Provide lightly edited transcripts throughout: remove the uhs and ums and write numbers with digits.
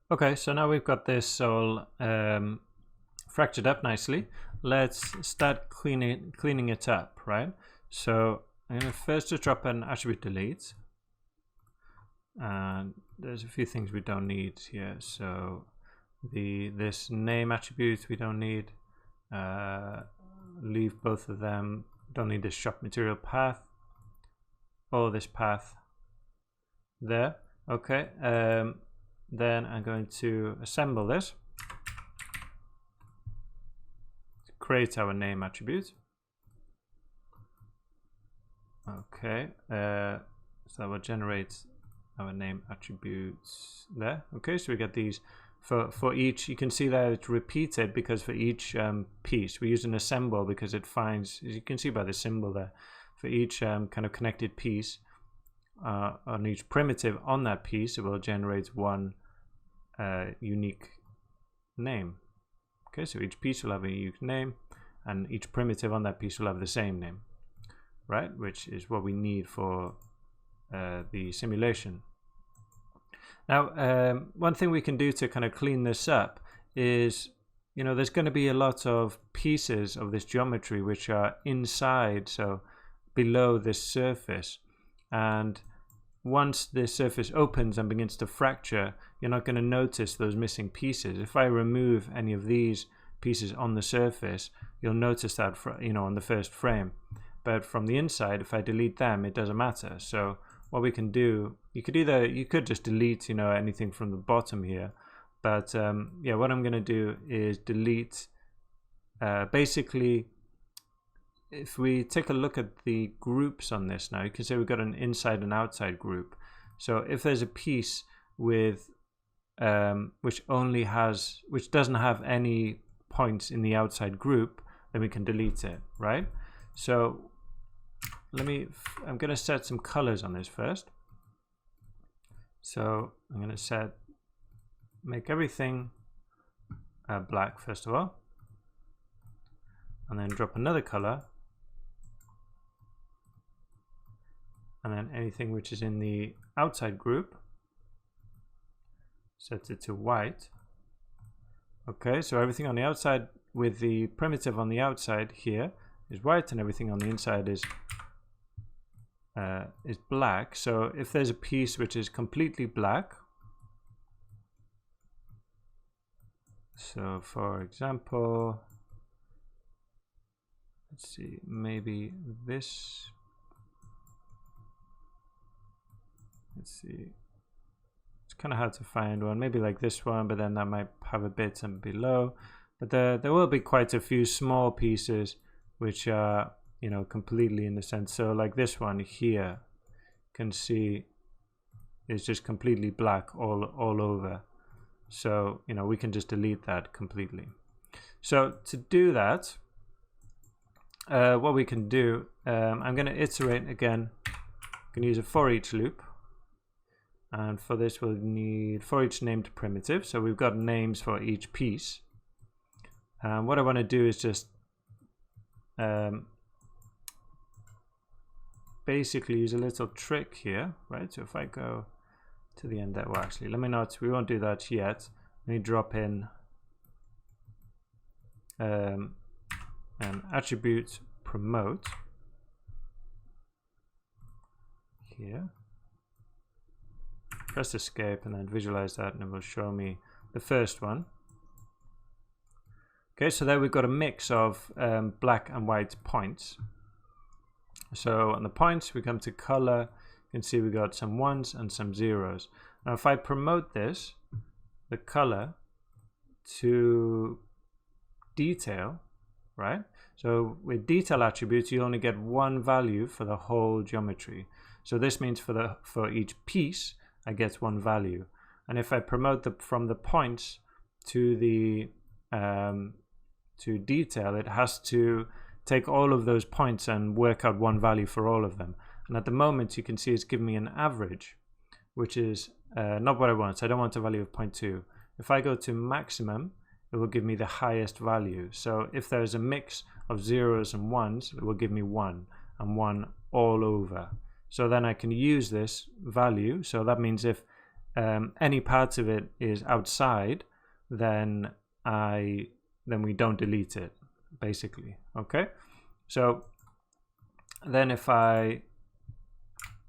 Okay, so now we've got this all fractured up nicely. Let's start cleaning it up, right? So I'm going to first just drop an attribute delete. And there's a few things we don't need here. So this name attribute we don't need. Leave both of them. Don't need this shop material path or this path there. Okay. Then I'm going to assemble this to create our name attribute. Okay. So that will generate our name attributes there. Okay. So we get these for each. You can see that it's repeated because for each piece we use an assemble because it finds, as you can see by the symbol there, for each kind of connected piece on each primitive on that piece, it will generate one unique name. Okay, so each piece will have a unique name and each primitive on that piece will have the same name, right? Which is what we need for the simulation. Now, one thing we can do to kind of clean this up is, you know, there's going to be a lot of pieces of this geometry which are inside, so below this surface. And once this surface opens and begins to fracture, you're not going to notice those missing pieces. If I remove any of these pieces on the surface, you'll notice that, you know, on the first frame. But from the inside, if I delete them, it doesn't matter. So what we can do, you could just delete, you know, anything from the bottom here. But yeah, what I'm going to do is delete basically. If we take a look at the groups on this now, you can see we've got an inside and outside group. So if there's a piece with which doesn't have any points in the outside group, then we can delete it, right? So I'm going to set some colors on this first. So I'm going to make everything black first of all, and then drop another color. And then anything which is in the outside group, set it to white. Okay, so everything on the outside with the primitive on the outside here is white, and everything on the inside is black. So if there's a piece which is completely black, so for example, let's see, maybe this. Let's see, it's kind of hard to find one, maybe like this one, but then that might have a bit and below. But there will be quite a few small pieces which are, you know, completely in the center. So like this one here, you can see it's just completely black all over. So, you know, we can just delete that completely. So to do that, what we can do, I'm going to iterate again. I'm going to use a for each loop. And for this, we'll need for each named primitive. So we've got names for each piece. What I want to do is just basically use a little trick here, right? So if I go to the end there, well, actually, we won't do that yet. Let me drop in an attribute promote here. Press escape and then visualize that, and it will show me the first one. Okay, so there we've got a mix of black and white points. So on the points, we come to color. You can see we got some ones and some zeros. Now if I promote this, the color, to detail, right? So with detail attributes, you only get one value for the whole geometry. So this means for each piece, I get one value. And if I promote from the points to the to detail, it has to take all of those points and work out one value for all of them. And at the moment, you can see it's giving me an average, which is not what I want. So I don't want a value of 0.2. If I go to maximum, it will give me the highest value. So if there's a mix of zeros and ones, it will give me 1 and 1 all over. So then I can use this value. So that means if any part of it is outside, then we don't delete it, basically. Okay, so then if I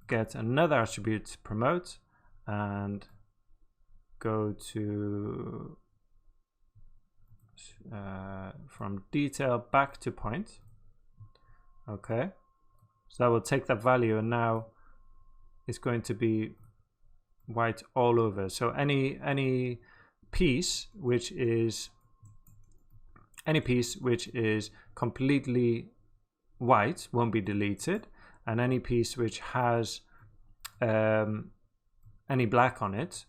get another attribute promote and go to from detail back to point, okay, so that will take that value, and now it's going to be white all over. So any piece which is completely white won't be deleted, and any piece which has any black on it,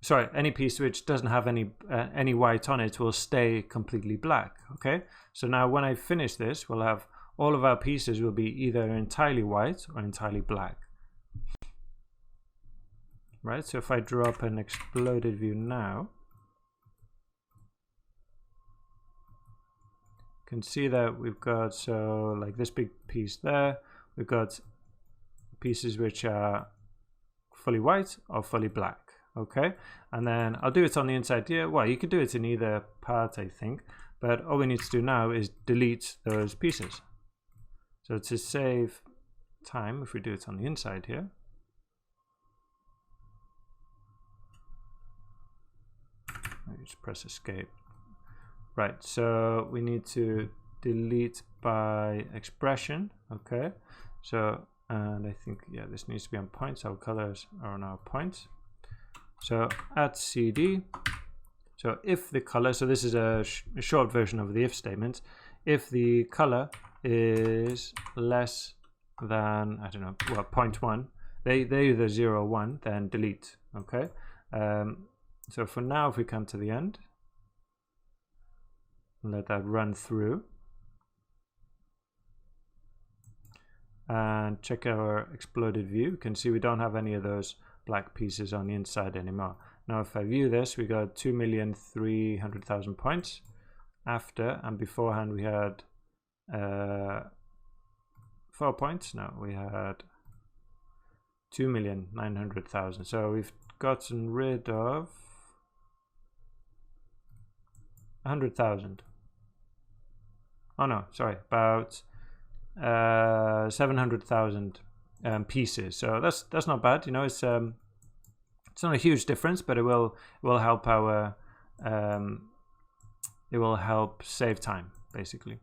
sorry, any piece which doesn't have any white on it will stay completely black. Okay, so now when I finish this, we'll have all of our pieces will be either entirely white or entirely black. Right, so if I draw up an exploded view now, you can see that we've got, so like this big piece there, we've got pieces which are fully white or fully black. Okay, and then I'll do it on the inside here. Well, you could do it in either part, I think, but all we need to do now is delete those pieces. So to save time, if we do it on the inside here, just press escape. Right, so we need to delete by expression. Okay, so, and I think, yeah, this needs to be on points. Our colors are on our points. So at CD, so if the color, so this is a short version of the if statement, if the color is less than, I don't know, well, 0.1, they either 0 or 1, then delete. Okay, so for now, if we come to the end, let that run through and check our exploded view, you can see we don't have any of those black pieces on the inside anymore. Now if I view this, we got 2,300,000 points after, and beforehand we had 4 points. No, we had 2,900,000. So we've gotten rid of 100,000. Oh no, sorry, about 700,000 pieces. So that's not bad. You know, it's not a huge difference, but it will help our it will help save time, basically.